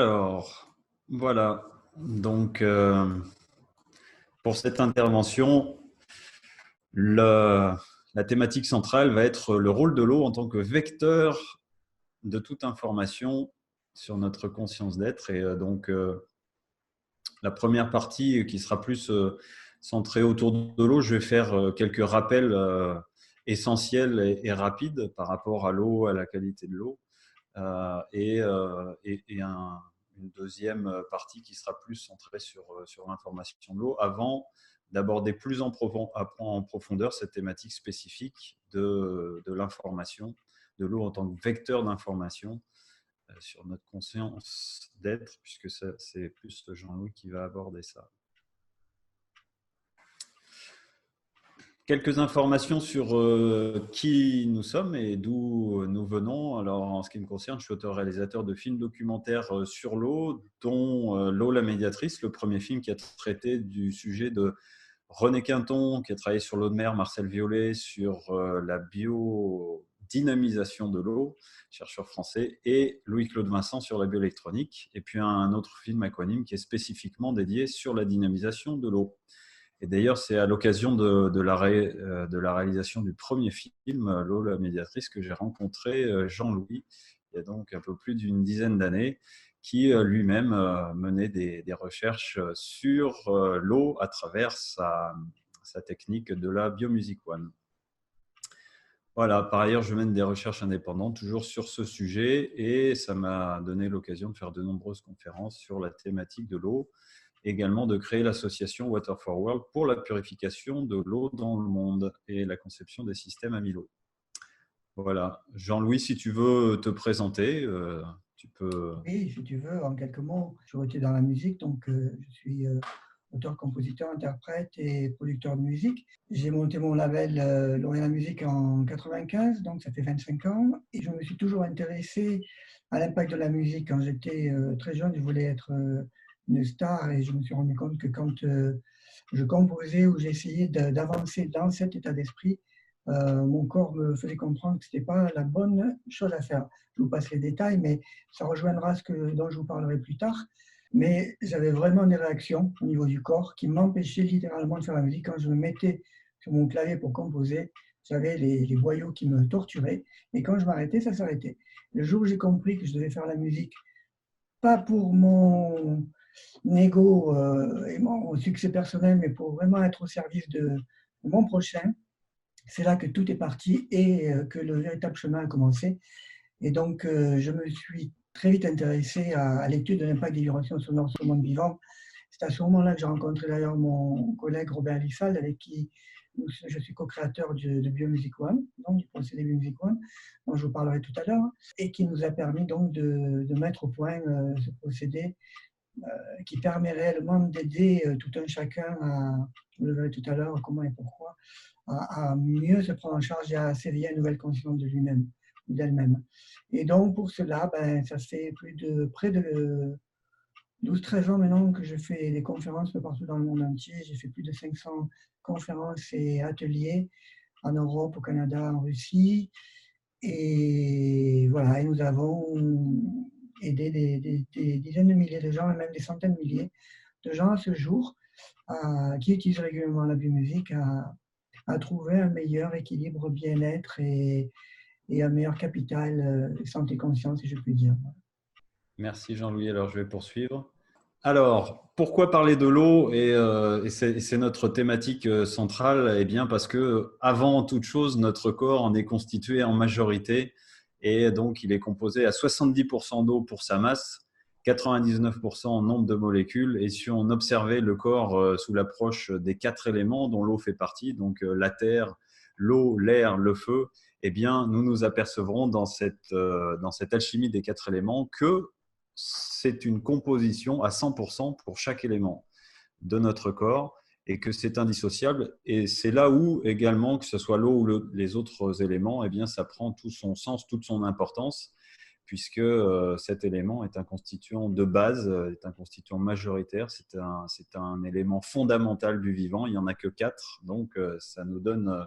Alors, voilà. Donc, pour cette intervention, le- la thématique centrale va être le rôle de l'eau en tant que vecteur de toute information sur notre conscience d'être. Et la première partie qui sera plus centrée autour de l'eau, je vais faire quelques rappels essentiels et rapides par rapport à l'eau, à la qualité de l'eau. Une deuxième partie qui sera plus centrée sur l'information de l'eau avant d'aborder plus en profondeur cette thématique spécifique de l'information, de l'eau en tant que vecteur d'information sur notre conscience d'être, puisque c'est plus Jean-Louis qui va aborder ça. Quelques informations sur qui nous sommes et d'où nous venons. Alors, en ce qui me concerne, je suis auteur-réalisateur de films documentaires sur l'eau, dont L'eau, la médiatrice, le premier film qui a traité du sujet de René Quinton, qui a travaillé sur l'eau de mer, Marcel Violet, sur la biodynamisation de l'eau, chercheur français, et Louis-Claude Vincent sur la bioélectronique. Et puis un autre film aquanime qui est spécifiquement dédié sur la dynamisation de l'eau. Et d'ailleurs, c'est à l'occasion de la réalisation du premier film, L'eau, la médiatrice, que j'ai rencontré Jean-Louis, il y a donc un peu plus d'une dizaine d'années, qui lui-même menait des recherches sur l'eau à travers sa technique de la Biomusic One. Voilà, par ailleurs, je mène des recherches indépendantes toujours sur ce sujet et ça m'a donné l'occasion de faire de nombreuses conférences sur la thématique de l'eau, également de créer l'association Water for World pour la purification de l'eau dans le monde et la conception des systèmes amylo. Voilà. Jean-Louis, si tu veux te présenter, tu peux… Oui, si tu veux, en quelques mots, je suis été dans la musique, donc je suis auteur, compositeur, interprète et producteur de musique. J'ai monté mon label L'Oréal Musique en 95, donc ça fait 25 ans, et je me suis toujours intéressé à l'impact de la musique. Quand j'étais très jeune, je voulais être une star et je me suis rendu compte que quand je composais ou j'essayais d'avancer dans cet état d'esprit, mon corps me faisait comprendre que ce n'était pas la bonne chose à faire. Je vous passe les détails, mais ça rejoindra dont je vous parlerai plus tard. Mais j'avais vraiment des réactions au niveau du corps qui m'empêchaient littéralement de faire la musique. Quand je me mettais sur mon clavier pour composer, j'avais les boyaux qui me torturaient. Et quand je m'arrêtais, ça s'arrêtait. Le jour où j'ai compris que je devais faire la musique, pas pour mon ego et mon succès personnel, mais pour vraiment être au service de mon prochain, c'est là que tout est parti et que le véritable chemin a commencé. Et donc, je me suis très vite intéressé à l'étude de l'impact des vibrations sonores sur le monde vivant. C'est à ce moment-là que j'ai rencontré d'ailleurs mon collègue Robert Lissald, avec qui je suis co-créateur de Biomusic One, donc du procédé Biomusic One, dont je vous parlerai tout à l'heure, et qui nous a permis donc de mettre au point ce procédé qui permet réellement d'aider tout un chacun à, je le verrai tout à l'heure, comment et pourquoi, à mieux se prendre en charge et à s'éveiller à une nouvelle conscience de lui-même ou d'elle-même. Et donc, pour cela, ça fait près de 12-13 ans maintenant que je fais des conférences peu partout dans le monde entier. J'ai fait plus de 500 conférences et ateliers en Europe, au Canada, en Russie. Et voilà, et nous avons aidé des dizaines de milliers de gens, et même des centaines de milliers de gens à ce jour, qui utilisent régulièrement la biomusique à trouver un meilleur équilibre bien-être et un meilleur capital santé-conscience, si je puis dire. Merci Jean-Louis. Alors, je vais poursuivre. Alors, pourquoi parler de l'eau et c'est notre thématique centrale? Eh bien, parce que avant toute chose, notre corps en est constitué en majorité et donc il est composé à 70% d'eau pour sa masse, 99% en nombre de molécules. Et si on observait le corps sous l'approche des 4 éléments dont l'eau fait partie, donc la terre, l'eau, l'air, le feu, eh bien, nous nous apercevrons dans cette alchimie des 4 éléments que c'est une composition à 100% pour chaque élément de notre corps et que c'est indissociable. Et c'est là où également, que ce soit l'eau ou les autres éléments, eh bien, ça prend tout son sens, toute son importance, puisque cet élément est un constituant de base, est un constituant majoritaire, c'est un élément fondamental du vivant. Il n'y en a que 4, donc ça nous donne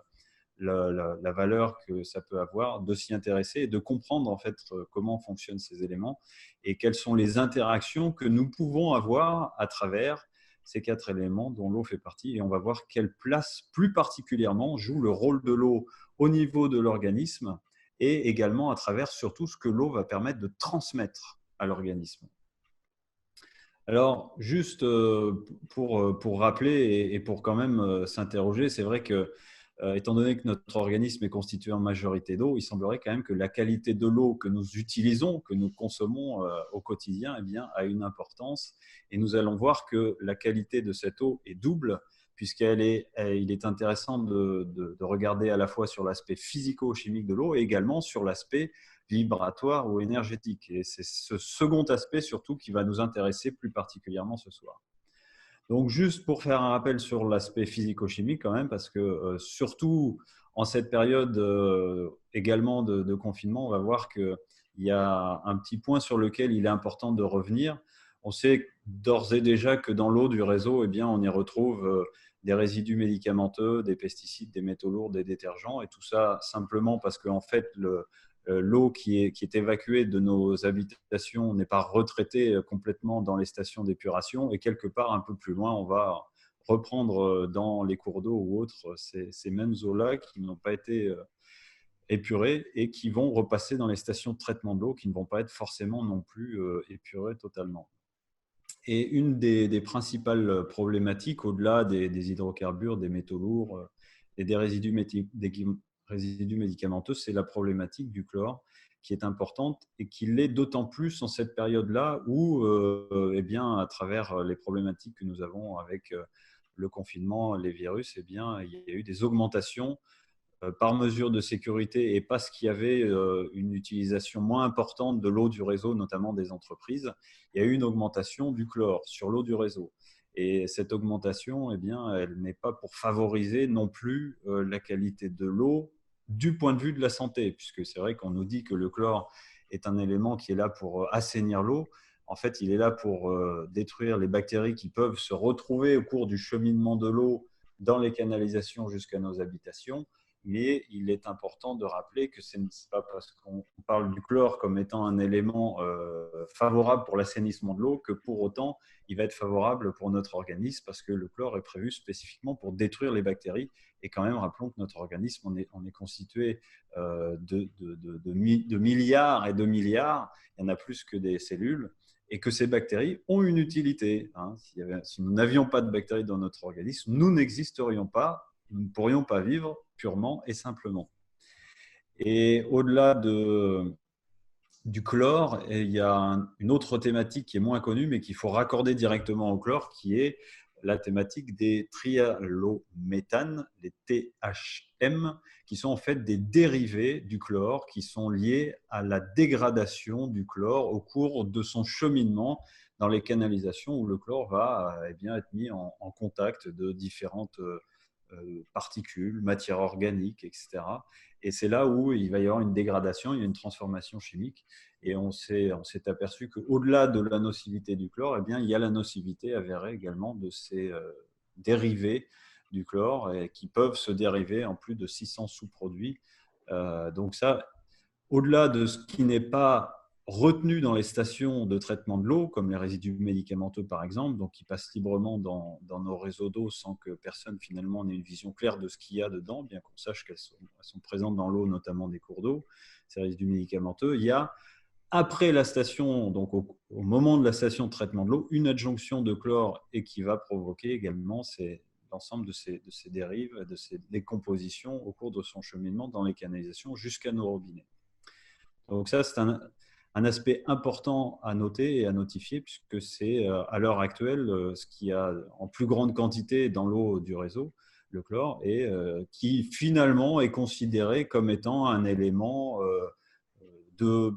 la valeur que ça peut avoir, de s'y intéresser et de comprendre en fait comment fonctionnent ces éléments et quelles sont les interactions que nous pouvons avoir à travers ces 4 éléments dont l'eau fait partie. Et on va voir quelle place plus particulièrement joue le rôle de l'eau au niveau de l'organisme et également à travers surtout ce que l'eau va permettre de transmettre à l'organisme. Alors, juste pour rappeler et pour quand même s'interroger, c'est vrai que, étant donné que notre organisme est constitué en majorité d'eau, il semblerait quand même que la qualité de l'eau que nous utilisons, que nous consommons au quotidien, eh bien, a une importance. Et nous allons voir que la qualité de cette eau est double, puisqu'il est intéressant de regarder à la fois sur l'aspect physico-chimique de l'eau et également sur l'aspect vibratoire ou énergétique. Et c'est ce second aspect surtout qui va nous intéresser plus particulièrement ce soir. Donc juste pour faire un rappel sur l'aspect physico-chimique quand même, parce que surtout en cette période également de confinement, on va voir qu'il y a un petit point sur lequel il est important de revenir. On sait d'ores et déjà que dans l'eau du réseau, eh bien, on y retrouve des résidus médicamenteux, des pesticides, des métaux lourds, des détergents, et tout ça simplement parce qu'en fait, l'eau qui est évacuée de nos habitations n'est pas retraitée complètement dans les stations d'épuration et quelque part un peu plus loin, on va reprendre dans les cours d'eau ou autres ces mêmes eaux-là qui n'ont pas été épurées et qui vont repasser dans les stations de traitement de l'eau qui ne vont pas être forcément non plus épurées totalement. Et une des principales problématiques, au-delà des hydrocarbures, des métaux lourds et des résidus médicamenteux, c'est la problématique du chlore qui est importante et qui l'est d'autant plus en cette période-là où, eh bien, à travers les problématiques que nous avons avec le confinement, les virus, eh bien, il y a eu des augmentations par mesure de sécurité et parce qu'il y avait une utilisation moins importante de l'eau du réseau, notamment des entreprises, il y a eu une augmentation du chlore sur l'eau du réseau. Et cette augmentation, eh bien, elle n'est pas pour favoriser non plus la qualité de l'eau du point de vue de la santé, puisque c'est vrai qu'on nous dit que le chlore est un élément qui est là pour assainir l'eau. En fait, il est là pour détruire les bactéries qui peuvent se retrouver au cours du cheminement de l'eau dans les canalisations jusqu'à nos habitations. Mais il est important de rappeler que ce n'est pas parce qu'on parle du chlore comme étant un élément favorable pour l'assainissement de l'eau que pour autant il va être favorable pour notre organisme parce que le chlore est prévu spécifiquement pour détruire les bactéries. Et quand même, rappelons que notre organisme on est constitué de milliards et de milliards, il y en a plus que des cellules, et que ces bactéries ont une utilité. Si nous n'avions pas de bactéries dans notre organisme, nous n'existerions pas, nous ne pourrions pas vivre purement et simplement. Et au-delà du chlore, il y a une autre thématique qui est moins connue, mais qu'il faut raccorder directement au chlore, qui est la thématique des trihalométhanes, les THM, qui sont en fait des dérivés du chlore, qui sont liés à la dégradation du chlore au cours de son cheminement dans les canalisations où le chlore va bien, être mis en contact de différentes particules, matières organiques, etc. Et c'est là où il va y avoir une dégradation, il y a une transformation chimique. Et on s'est aperçu qu'au-delà de la nocivité du chlore, eh bien, il y a la nocivité avérée également de ces dérivés du chlore et qui peuvent se dériver en plus de 600 sous-produits. Donc ça, au-delà de ce qui n'est pas retenu dans les stations de traitement de l'eau, comme les résidus médicamenteux par exemple, donc qui passent librement dans nos réseaux d'eau sans que personne finalement n'ait une vision claire de ce qu'il y a dedans, bien qu'on sache qu'elles sont présentes dans l'eau, notamment des cours d'eau, ces résidus médicamenteux. Il y a, après la station, donc au moment de la station de traitement de l'eau, une adjonction de chlore et qui va provoquer également l'ensemble de ces dérives, de ces décompositions au cours de son cheminement dans les canalisations jusqu'à nos robinets. Donc ça, c'est un aspect important à noter et à notifier puisque c'est à l'heure actuelle ce qu'il y a en plus grande quantité dans l'eau du réseau, le chlore, et qui finalement est considéré comme étant un élément de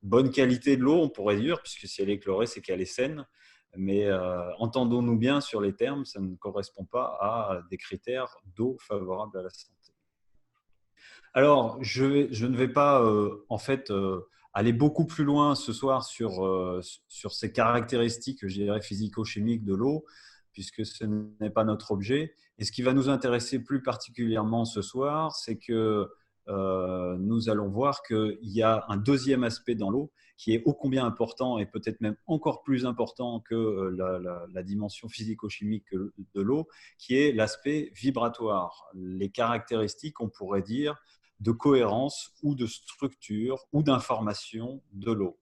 bonne qualité de l'eau, on pourrait dire, puisque si elle est chlorée, c'est qu'elle est saine. Mais entendons-nous bien sur les termes, ça ne correspond pas à des critères d'eau favorables à la santé. Alors, je ne vais pas en fait aller beaucoup plus loin ce soir sur ces caractéristiques, je dirais, physico-chimiques de l'eau. puisque ce n'est pas notre objet. Et ce qui va nous intéresser plus particulièrement ce soir, c'est que nous allons voir qu'il y a un deuxième aspect dans l'eau qui est ô combien important et peut-être même encore plus important que la dimension physico-chimique de l'eau, qui est l'aspect vibratoire, les caractéristiques, on pourrait dire, de cohérence ou de structure ou d'information de l'eau.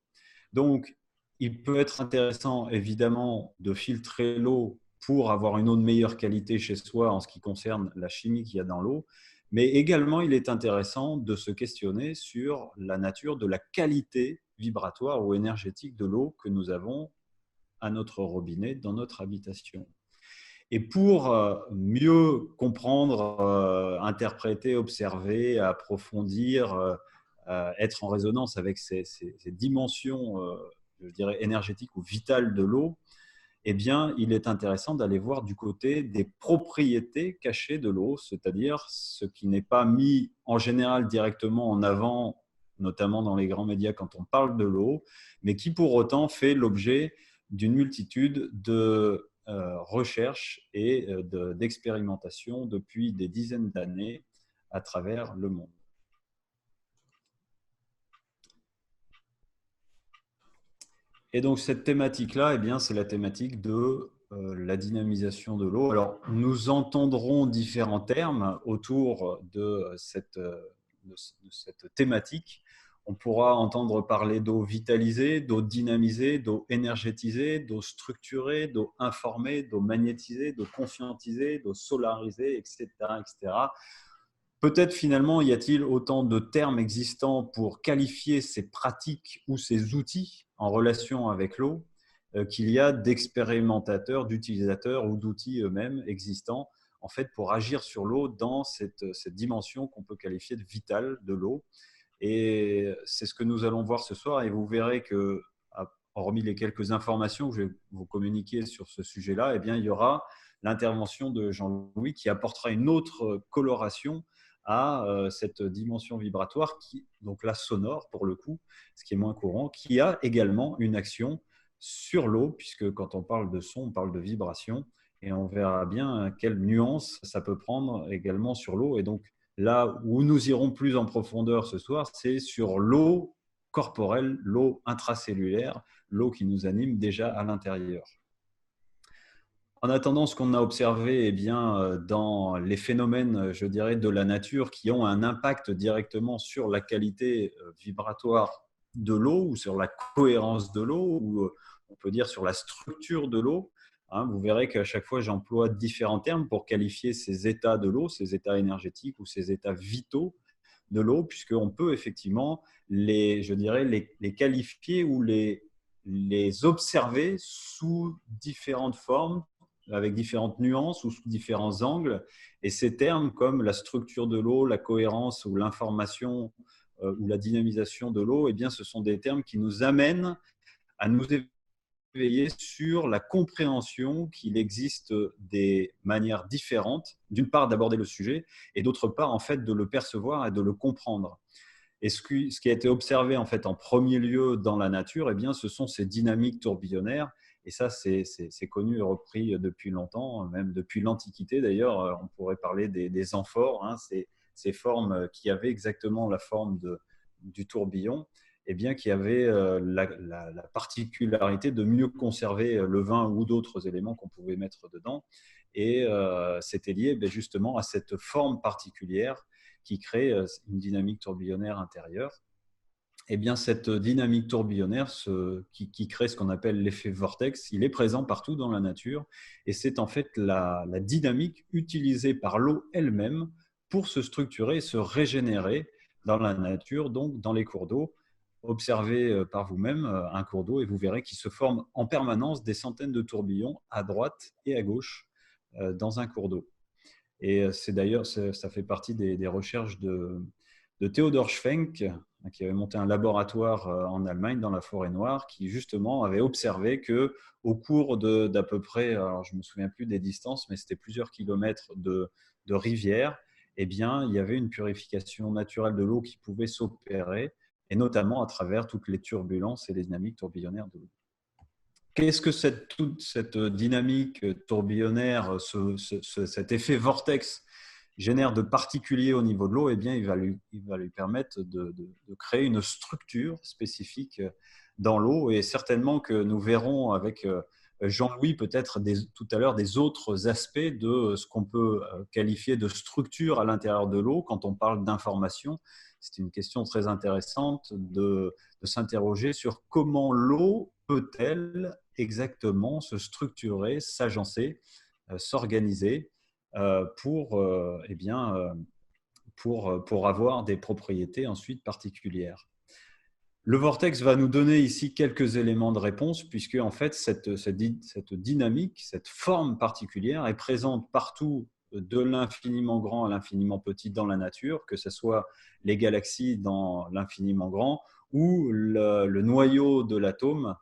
Donc, il peut être intéressant, évidemment, de filtrer l'eau pour avoir une eau de meilleure qualité chez soi en ce qui concerne la chimie qu'il y a dans l'eau. Mais également, il est intéressant de se questionner sur la nature de la qualité vibratoire ou énergétique de l'eau que nous avons à notre robinet dans notre habitation. Et pour mieux comprendre, interpréter, observer, approfondir, être en résonance avec ces dimensions, je dirais, énergétiques ou vitales de l'eau, eh bien, il est intéressant d'aller voir du côté des propriétés cachées de l'eau, c'est-à-dire ce qui n'est pas mis en général directement en avant, notamment dans les grands médias quand on parle de l'eau, mais qui pour autant fait l'objet d'une multitude de recherches et d'expérimentations depuis des dizaines d'années à travers le monde. Et donc, cette thématique-là, eh bien, c'est la thématique de la dynamisation de l'eau. Alors, nous entendrons différents termes autour de cette thématique. On pourra entendre parler d'eau vitalisée, d'eau dynamisée, d'eau énergétisée, d'eau structurée, d'eau informée, d'eau magnétisée, d'eau conscientisée, d'eau solarisée, etc., etc. Peut-être finalement y a-t-il autant de termes existants pour qualifier ces pratiques ou ces outils en relation avec l'eau qu'il y a d'expérimentateurs, d'utilisateurs ou d'outils eux-mêmes existants en fait pour agir sur l'eau dans cette dimension qu'on peut qualifier de vitale de l'eau. Et c'est ce que nous allons voir ce soir et vous verrez que, hormis les quelques informations que je vais vous communiquer sur ce sujet-là, eh bien, il y aura l'intervention de Jean-Louis qui apportera une autre coloration à cette dimension vibratoire, donc la sonore pour le coup, ce qui est moins courant, qui a également une action sur l'eau, puisque quand on parle de son, on parle de vibration, et on verra bien quelle nuance ça peut prendre également sur l'eau. Et donc là où nous irons plus en profondeur ce soir, c'est sur l'eau corporelle, l'eau intracellulaire, l'eau qui nous anime déjà à l'intérieur. En attendant, ce qu'on a observé eh bien, dans les phénomènes, je dirais, de la nature qui ont un impact directement sur la qualité vibratoire de l'eau ou sur la cohérence de l'eau ou on peut dire sur la structure de l'eau. Hein, vous verrez qu'à chaque fois, j'emploie différents termes pour qualifier ces états de l'eau, ces états énergétiques ou ces états vitaux de l'eau, puisqu'on peut effectivement je dirais, les qualifier ou les observer sous différentes formes, avec différentes nuances ou sous différents angles. Et ces termes comme la structure de l'eau, la cohérence ou l'information ou la dynamisation de l'eau, eh bien, ce sont des termes qui nous amènent à nous éveiller sur la compréhension qu'il existe des manières différentes, d'une part d'aborder le sujet et d'autre part en fait de le percevoir et de le comprendre. Et ce qui a été observé en fait en premier lieu dans la nature, eh bien, ce sont ces dynamiques tourbillonnaires. Et ça, c'est connu et repris depuis longtemps, même depuis l'Antiquité d'ailleurs. On pourrait parler des amphores, hein, ces formes qui avaient exactement la forme du tourbillon, eh bien, qui avaient la particularité de mieux conserver le vin ou d'autres éléments qu'on pouvait mettre dedans. Et c'était lié justement à cette forme particulière qui crée une dynamique tourbillonnaire intérieure. Eh bien, cette dynamique tourbillonnaire qui crée ce qu'on appelle l'effet vortex, il est présent partout dans la nature et c'est en fait la dynamique utilisée par l'eau elle-même pour se structurer et se régénérer dans la nature, donc dans les cours d'eau. Observez par vous-même un cours d'eau et vous verrez qu'il se forme en permanence des centaines de tourbillons à droite et à gauche dans un cours d'eau. Et c'est d'ailleurs, ça fait partie des recherches de Theodor Schwenk, qui avait monté un laboratoire en Allemagne dans la forêt noire, qui justement avait observé que au cours d'à peu près, alors je me souviens plus des distances, mais c'était plusieurs kilomètres de rivières, eh bien, il y avait une purification naturelle de l'eau qui pouvait s'opérer, et notamment à travers toutes les turbulences et les dynamiques tourbillonnaires de l'eau. qu'est-ce que toute cette dynamique tourbillonnaire, cet effet vortex génère de particulier au niveau de l'eau? Eh bien, il va lui permettre de créer une structure spécifique dans l'eau, et certainement que nous verrons avec Jean-Louis peut-être tout à l'heure des autres aspects de ce qu'on peut qualifier de structure à l'intérieur de l'eau quand on parle d'information. C'est une question très intéressante de s'interroger sur comment l'eau peut-elle exactement se structurer, s'agencer, s'organiser eh bien, pour avoir des propriétés ensuite particulières. Le vortex va nous donner ici quelques éléments de réponse, puisque en fait, cette dynamique, cette forme particulière est présente partout, de l'infiniment grand à l'infiniment petit dans la nature, que ce soit les galaxies dans l'infiniment grand ou le noyau de l'atome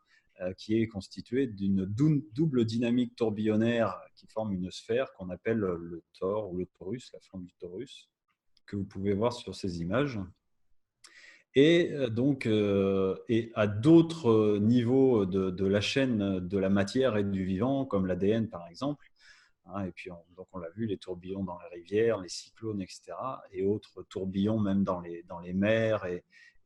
qui est constitué d'une double dynamique tourbillonnaire qui forme une sphère qu'on appelle le tor ou le torus, la forme du torus, que vous pouvez voir sur ces images. Et donc, et à d'autres niveaux de la chaîne de la matière et du vivant, comme l'ADN par exemple, hein, et puis donc on l'a vu, les tourbillons dans les rivières, les cyclones, etc., et autres tourbillons même dans les mers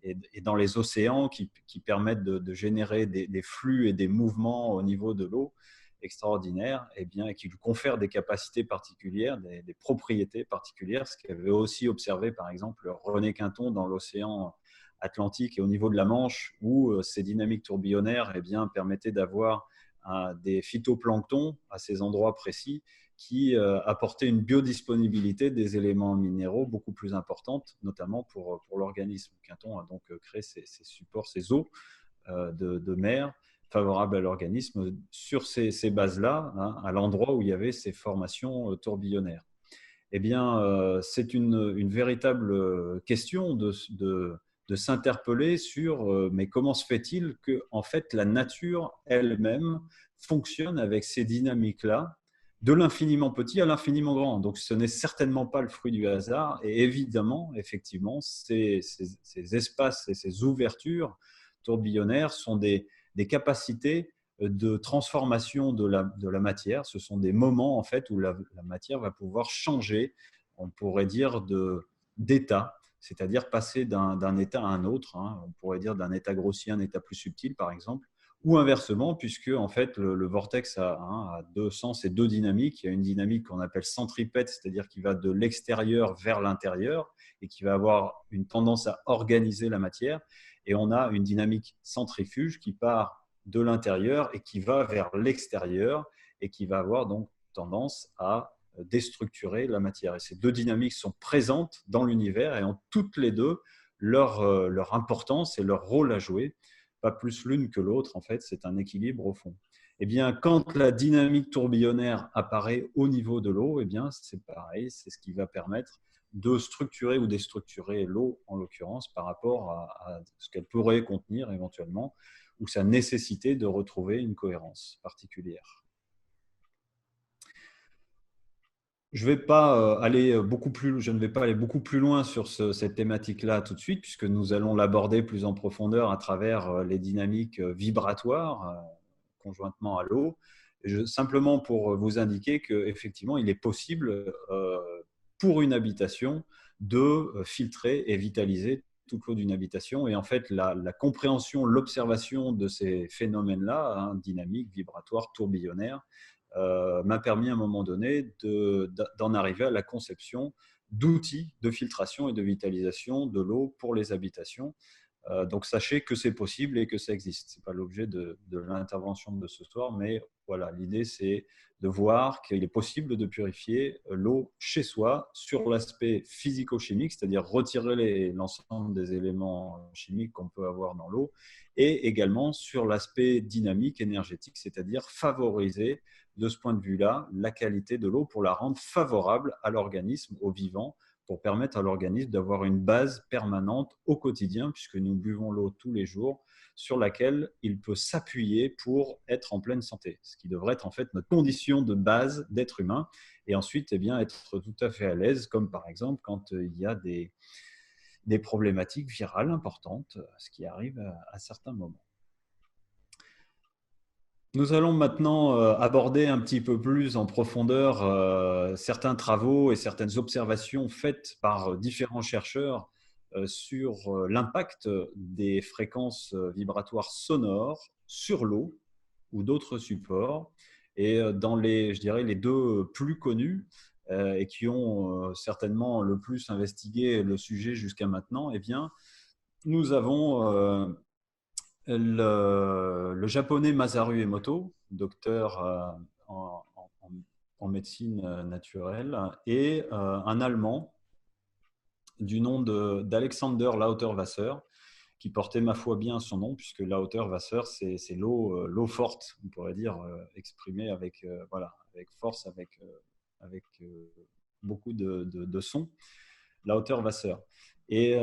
et dans les océans qui permettent de générer des flux et des mouvements au niveau de l'eau extraordinaires, et bien, et qui lui confèrent des capacités particulières, des propriétés particulières, ce qu'avait aussi observé par exemple René Quinton dans l'océan Atlantique et au niveau de la Manche, où ces dynamiques tourbillonnaires permettaient d'avoir des phytoplanctons à ces endroits précis qui apportaient une biodisponibilité des éléments minéraux beaucoup plus importante, notamment pour l'organisme. Quinton a donc créé ces supports, ces eaux de mer favorables à l'organisme sur ces bases-là, hein, à l'endroit où il y avait ces formations tourbillonnaires. Eh bien, c'est une véritable question de s'interpeller sur mais comment se fait-il que en fait, la nature elle-même fonctionne avec ces dynamiques-là, de l'infiniment petit à l'infiniment grand. Donc, ce n'est certainement pas le fruit du hasard. Et évidemment, effectivement, ces espaces et ces ouvertures tourbillonnaires sont des capacités de transformation de la matière. Ce sont des moments en fait où la matière va pouvoir changer, on pourrait dire, d'état, c'est-à-dire passer d'un état à un autre, hein. On pourrait dire d'un état grossier à un état plus subtil, par exemple, ou inversement, puisque en fait le vortex a deux sens et deux dynamiques. Il y a une dynamique qu'on appelle centripète, c'est-à-dire qui va de l'extérieur vers l'intérieur et qui va avoir une tendance à organiser la matière. Et on a une dynamique centrifuge qui part de l'intérieur et qui va vers l'extérieur et qui va avoir donc tendance à déstructurer la matière. Et ces deux dynamiques sont présentes dans l'univers et ont toutes les deux leur importance et leur rôle à jouer, pas plus l'une que l'autre. En fait, c'est un équilibre au fond. Eh bien, quand la dynamique tourbillonnaire apparaît au niveau de l'eau, eh bien, c'est pareil, c'est ce qui va permettre de structurer ou déstructurer l'eau, en l'occurrence, par rapport à ce qu'elle pourrait contenir éventuellement, ou sa nécessité de retrouver une cohérence particulière. Je ne vais pas aller beaucoup plus loin sur cette thématique-là tout de suite, puisque nous allons l'aborder plus en profondeur à travers les dynamiques vibratoires conjointement à l'eau. Simplement pour vous indiquer qu'effectivement, il est possible pour une habitation de filtrer et vitaliser toute l'eau d'une habitation. Et en fait, la compréhension, l'observation de ces phénomènes-là, hein, dynamiques, vibratoires, tourbillonnaires, m'a permis à un moment donné d'en arriver à la conception d'outils de filtration et de vitalisation de l'eau pour les habitations. Donc sachez que c'est possible et que ça existe. Ce n'est pas l'objet de l'intervention de ce soir, mais voilà, l'idée c'est de voir qu'il est possible de purifier l'eau chez soi sur l'aspect physico-chimique, c'est-à-dire retirer l'ensemble des éléments chimiques qu'on peut avoir dans l'eau, et également sur l'aspect dynamique, énergétique, c'est-à-dire favoriser de ce point de vue-là la qualité de l'eau pour la rendre favorable à l'organisme, au vivant, pour permettre à l'organisme d'avoir une base permanente au quotidien, puisque nous buvons l'eau tous les jours, sur laquelle il peut s'appuyer pour être en pleine santé, ce qui devrait être en fait notre condition de base d'être humain, et ensuite être tout à fait à l'aise, comme par exemple quand il y a des problématiques virales importantes, ce qui arrive à certains moments. Nous allons maintenant aborder un petit peu plus en profondeur certains travaux et certaines observations faites par différents chercheurs sur l'impact des fréquences vibratoires sonores sur l'eau ou d'autres supports. Et dans les, je dirais, les deux plus connus et qui ont certainement le plus investigué le sujet jusqu'à maintenant, eh bien, nous avons le japonais Masaru Emoto, docteur en, en- en médecine naturelle, et un Allemand du nom d'Alexander Lauterwasser, qui portait ma foi bien son nom, puisque Lauterwasser, c'est l'eau forte, on pourrait dire, exprimée avec, voilà, avec force, avec beaucoup de son. Lauterwasser. Et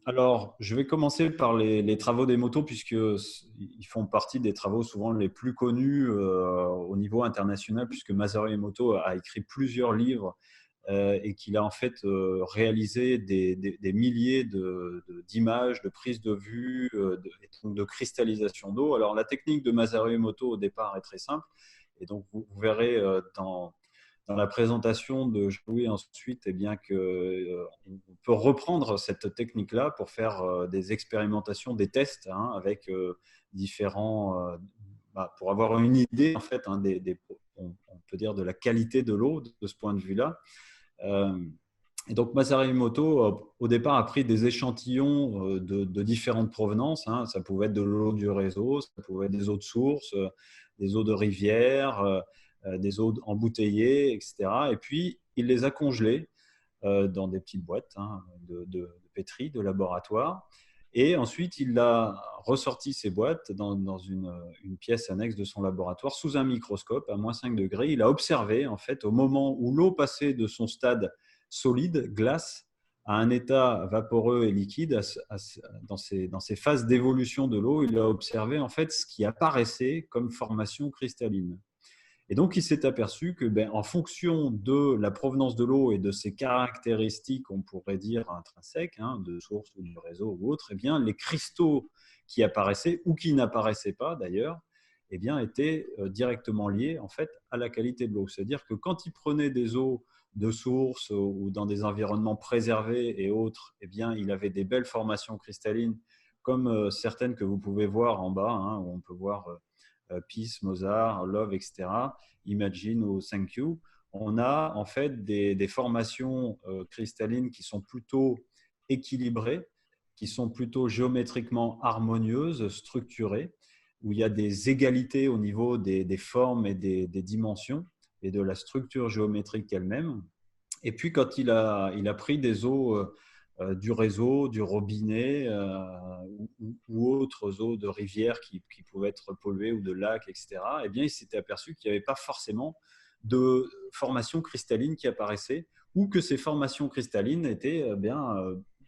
alors, je vais commencer par les travaux des motos, puisqu'ils font partie des travaux souvent les plus connus au niveau international, puisque Masaru Emoto a écrit plusieurs livres et qu'il a en fait réalisé des milliers d'images, de prises de vue, de cristallisation d'eau. Alors, la technique de Masaru Emoto au départ est très simple, et donc vous verrez dans la présentation de Jean-Louis ensuite, eh bien que, on peut reprendre cette technique-là pour faire des expérimentations, des tests avec différents, pour avoir une idée en fait on peut dire de la qualité de l'eau de ce point de vue-là. Euh, et donc Masaru Emoto, au départ, a pris des échantillons de différentes provenances. Ça pouvait être de l'eau du réseau, ça pouvait être des eaux de source, des eaux de rivière, des eaux embouteillées, etc. Et puis, il les a congelées dans des petites boîtes de pétri, de laboratoire. Et ensuite, il a ressorti ces boîtes dans une pièce annexe de son laboratoire sous un microscope à -5 degrés. Il a observé, en fait, au moment où l'eau passait de son stade solide, glace, à un état vaporeux et liquide, dans ces phases d'évolution de l'eau, il a observé en fait ce qui apparaissait comme formation cristalline. Et donc, il s'est aperçu que, en fonction de la provenance de l'eau et de ses caractéristiques, on pourrait dire intrinsèques, de source ou du réseau ou autre, les cristaux qui apparaissaient ou qui n'apparaissaient pas d'ailleurs, étaient directement liés en fait à la qualité de l'eau. C'est-à-dire que quand il prenait des eaux de source ou dans des environnements préservés et autres, il avait des belles formations cristallines comme certaines que vous pouvez voir en bas, où on peut voir Peace, Mozart, Love, etc., Imagine ou Thank You. On a en fait des formations cristallines qui sont plutôt équilibrées, qui sont plutôt géométriquement harmonieuses, structurées, où il y a des égalités au niveau des formes et des dimensions et de la structure géométrique elle-même. Et puis, quand il a pris des eaux du réseau, du robinet ou autres eaux de rivière qui pouvaient être polluées ou de lacs, etc., il s'était aperçu qu'il n'y avait pas forcément de formation cristalline qui apparaissait ou que ces formations cristallines étaient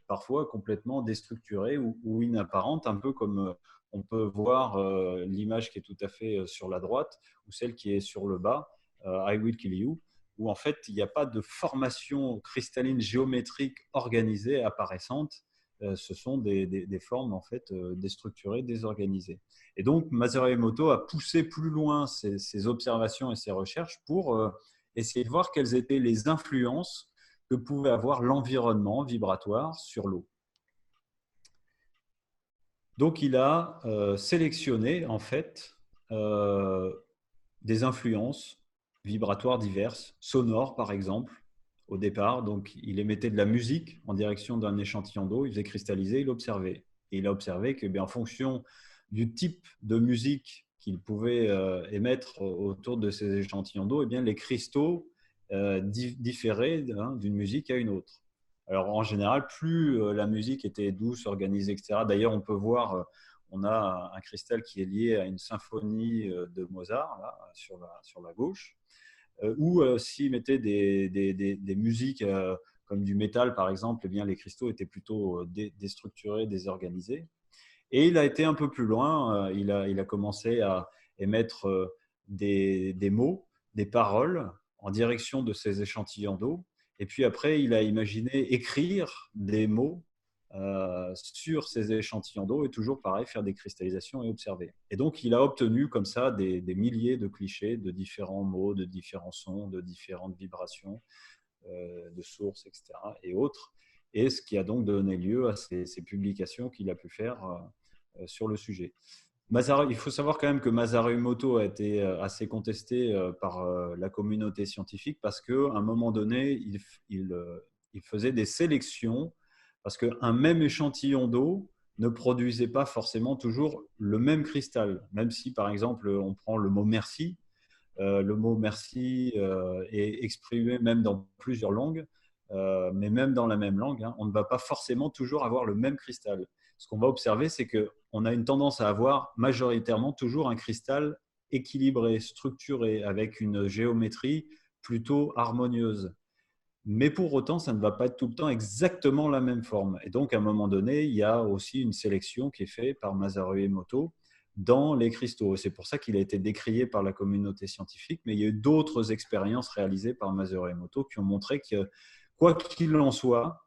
parfois complètement déstructurées ou inapparentes, un peu comme on peut voir l'image qui est tout à fait sur la droite ou celle qui est sur le bas, I Will Kill You, où en fait il n'y a pas de formation cristalline géométrique organisée apparaissante. Ce sont des formes en fait déstructurées, désorganisées. Et donc Masaru Emoto a poussé plus loin ses observations et ses recherches pour essayer de voir quelles étaient les influences que pouvait avoir l'environnement vibratoire sur l'eau. Donc il a sélectionné en fait des influences vibratoires diverses, sonores par exemple, au départ. Donc, il émettait de la musique en direction d'un échantillon d'eau, il faisait cristalliser, il observait. Et il a observé que, en fonction du type de musique qu'il pouvait émettre autour de ces échantillons d'eau, les cristaux différaient d'une musique à une autre. Alors, en général, plus la musique était douce, organisée, etc. D'ailleurs, on peut voir on a un cristal qui est lié à une symphonie de Mozart, là, sur la gauche, ou s'il mettait des musiques comme du métal, par exemple, les cristaux étaient plutôt déstructurés, désorganisés. Et il a été un peu plus loin, il a commencé à émettre des mots, des paroles en direction de ces échantillons d'eau. Et puis après, il a imaginé écrire des mots sur ces échantillons d'eau et toujours pareil, faire des cristallisations et observer. Et donc, il a obtenu comme ça des milliers de clichés de différents mots, de différents sons, de différentes vibrations, de sources, etc. et autres. Et ce qui a donc donné lieu à ces publications qu'il a pu faire sur le sujet. Il faut savoir quand même que Masaru Emoto a été assez contesté par la communauté scientifique parce qu'à un moment donné, il faisait des sélections parce qu'un même échantillon d'eau ne produisait pas forcément toujours le même cristal. Même si, par exemple, on prend le mot merci, le mot merci est exprimé même dans plusieurs langues, mais même dans la même langue, hein, on ne va pas forcément toujours avoir le même cristal. Ce qu'on va observer, c'est qu'on a une tendance à avoir majoritairement toujours un cristal équilibré, structuré, avec une géométrie plutôt harmonieuse. Mais pour autant, ça ne va pas être tout le temps exactement la même forme. Et donc, à un moment donné, il y a aussi une sélection qui est faite par Masaru Emoto dans les cristaux. C'est pour ça qu'il a été décrié par la communauté scientifique, mais il y a eu d'autres expériences réalisées par Masaru Emoto qui ont montré que, quoi qu'il en soit,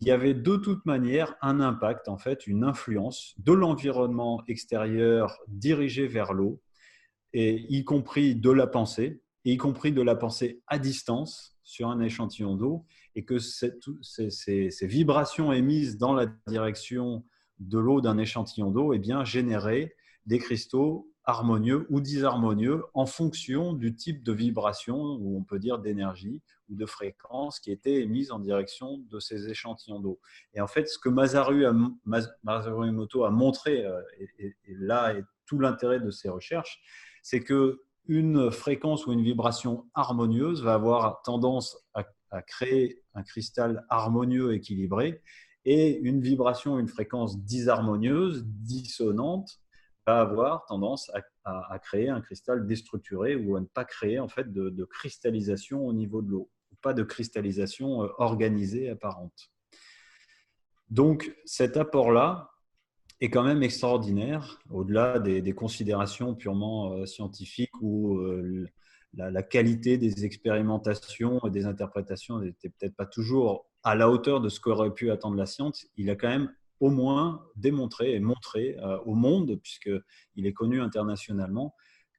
il y avait de toute manière un impact, en fait, une influence de l'environnement extérieur dirigé vers l'eau, et y compris de la pensée, et y compris de la pensée à distance sur un échantillon d'eau, et que ces vibrations émises dans la direction de l'eau d'un échantillon d'eau eh bien, généraient des cristaux harmonieux ou disharmonieux en fonction du type de vibration, ou on peut dire d'énergie ou de fréquence qui était émise en direction de ces échantillons d'eau. Et en fait, ce que Masaru Emoto a montré, et là est tout l'intérêt de ses recherches, c'est qu'une fréquence ou une vibration harmonieuse va avoir tendance à créer un cristal harmonieux équilibré, et une vibration, une fréquence disharmonieuse, dissonante, va avoir tendance à créer un cristal déstructuré ou à ne pas créer en fait de cristallisation au niveau de l'eau, pas de cristallisation organisée apparente. Donc cet apport-là est quand même extraordinaire, au-delà des considérations purement scientifiques où la qualité des expérimentations et des interprétations n'était peut-être pas toujours à la hauteur de ce qu'aurait pu attendre la science. Il a quand même au moins démontré et montré au monde, puisqu'il est connu internationalement,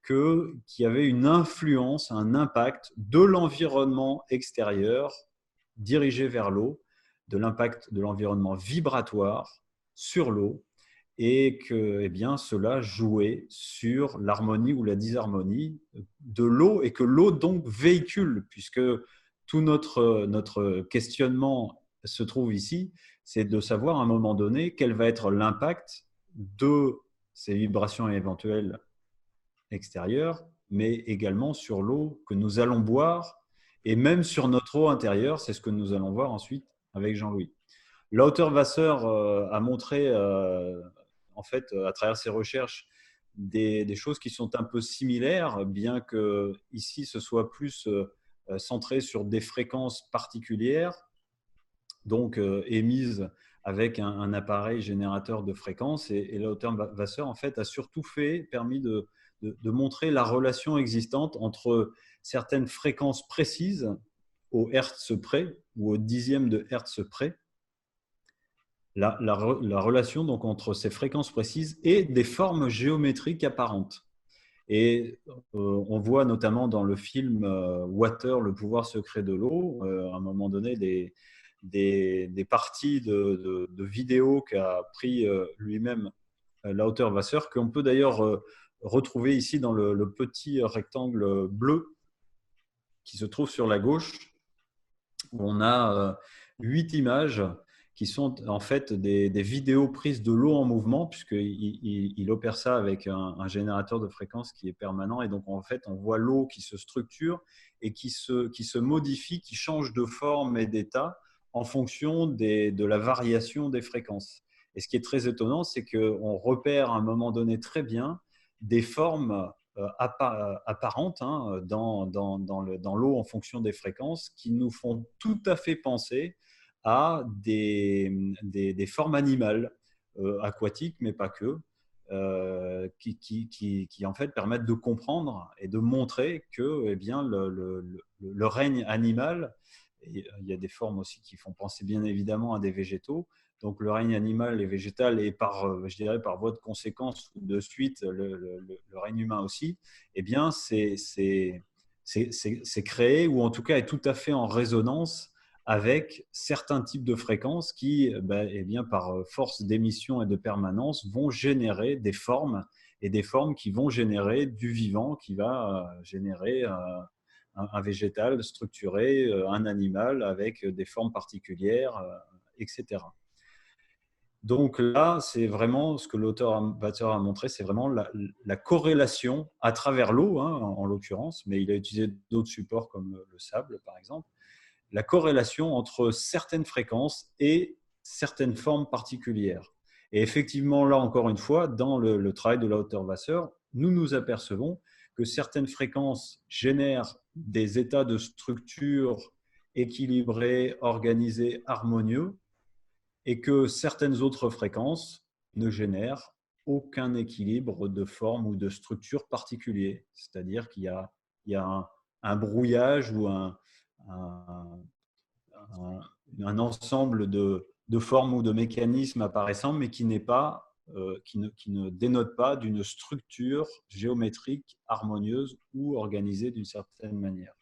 qu'il y avait une influence, un impact de l'environnement extérieur dirigé vers l'eau, de l'impact de l'environnement vibratoire sur l'eau, et que eh bien, cela jouait sur l'harmonie ou la disharmonie de l'eau, et que l'eau donc véhicule, puisque tout notre questionnement se trouve ici, c'est de savoir à un moment donné quel va être l'impact de ces vibrations éventuelles extérieures, mais également sur l'eau que nous allons boire, et même sur notre eau intérieure. C'est ce que nous allons voir ensuite avec Jean-Louis. Lauter-Wasser a montré, en fait, à travers ses recherches, des choses qui sont un peu similaires, bien que ici ce soit plus centré sur des fréquences particulières, donc émises avec un appareil générateur de fréquences. Et Lauter-Wasser, en fait, a surtout permis de montrer la relation existante entre certaines fréquences précises, au hertz près ou au dixième de hertz près, la relation donc entre ces fréquences précises et des formes géométriques apparentes. Et on voit notamment dans le film Water, le pouvoir secret de l'eau, à un moment donné, des parties de vidéos qu'a pris lui-même Lauter-Wasser, qu'on peut d'ailleurs retrouver ici dans le petit rectangle bleu qui se trouve sur la gauche, où on a 8 images qui sont en fait des vidéos prises de l'eau en mouvement, puisqu'il opère ça avec un générateur de fréquences qui est permanent. Et donc, en fait, on voit l'eau qui se structure et qui se modifie, qui change de forme et d'état en fonction de la variation des fréquences. Et ce qui est très étonnant, c'est qu'on repère à un moment donné très bien des formes apparentes dans l'eau en fonction des fréquences, qui nous font tout à fait penser à des formes animales, aquatiques, mais pas que, qui en fait permettent de comprendre et de montrer que eh bien, le règne animal Et il y a des formes aussi qui font penser bien évidemment à des végétaux. Donc le règne animal et végétal, et je dirais par voie de conséquence, de suite, le règne humain aussi, eh bien, c'est créé, ou en tout cas est tout à fait en résonance avec certains types de fréquences qui, eh bien, par force d'émission et de permanence, vont générer des formes, et des formes qui vont générer du vivant, qui va générer un végétal structuré, un animal avec des formes particulières, etc. Donc là, c'est vraiment ce que l'auteur Batzer a montré, c'est vraiment la corrélation à travers l'eau, hein, en l'occurrence, mais il a utilisé d'autres supports comme le sable, par exemple, la corrélation entre certaines fréquences et certaines formes particulières. Et effectivement, là encore une fois, dans le travail de Lauter-Wasser, nous nous apercevons que certaines fréquences génèrent des états de structure équilibrés, organisés, harmonieux, et que certaines autres fréquences ne génèrent aucun équilibre de forme ou de structure particulier. C'est-à-dire qu'il y a un brouillage ou un ensemble de formes ou de mécanismes apparaissant, mais qui ne dénote pas d'une structure géométrique harmonieuse ou organisée d'une certaine manière.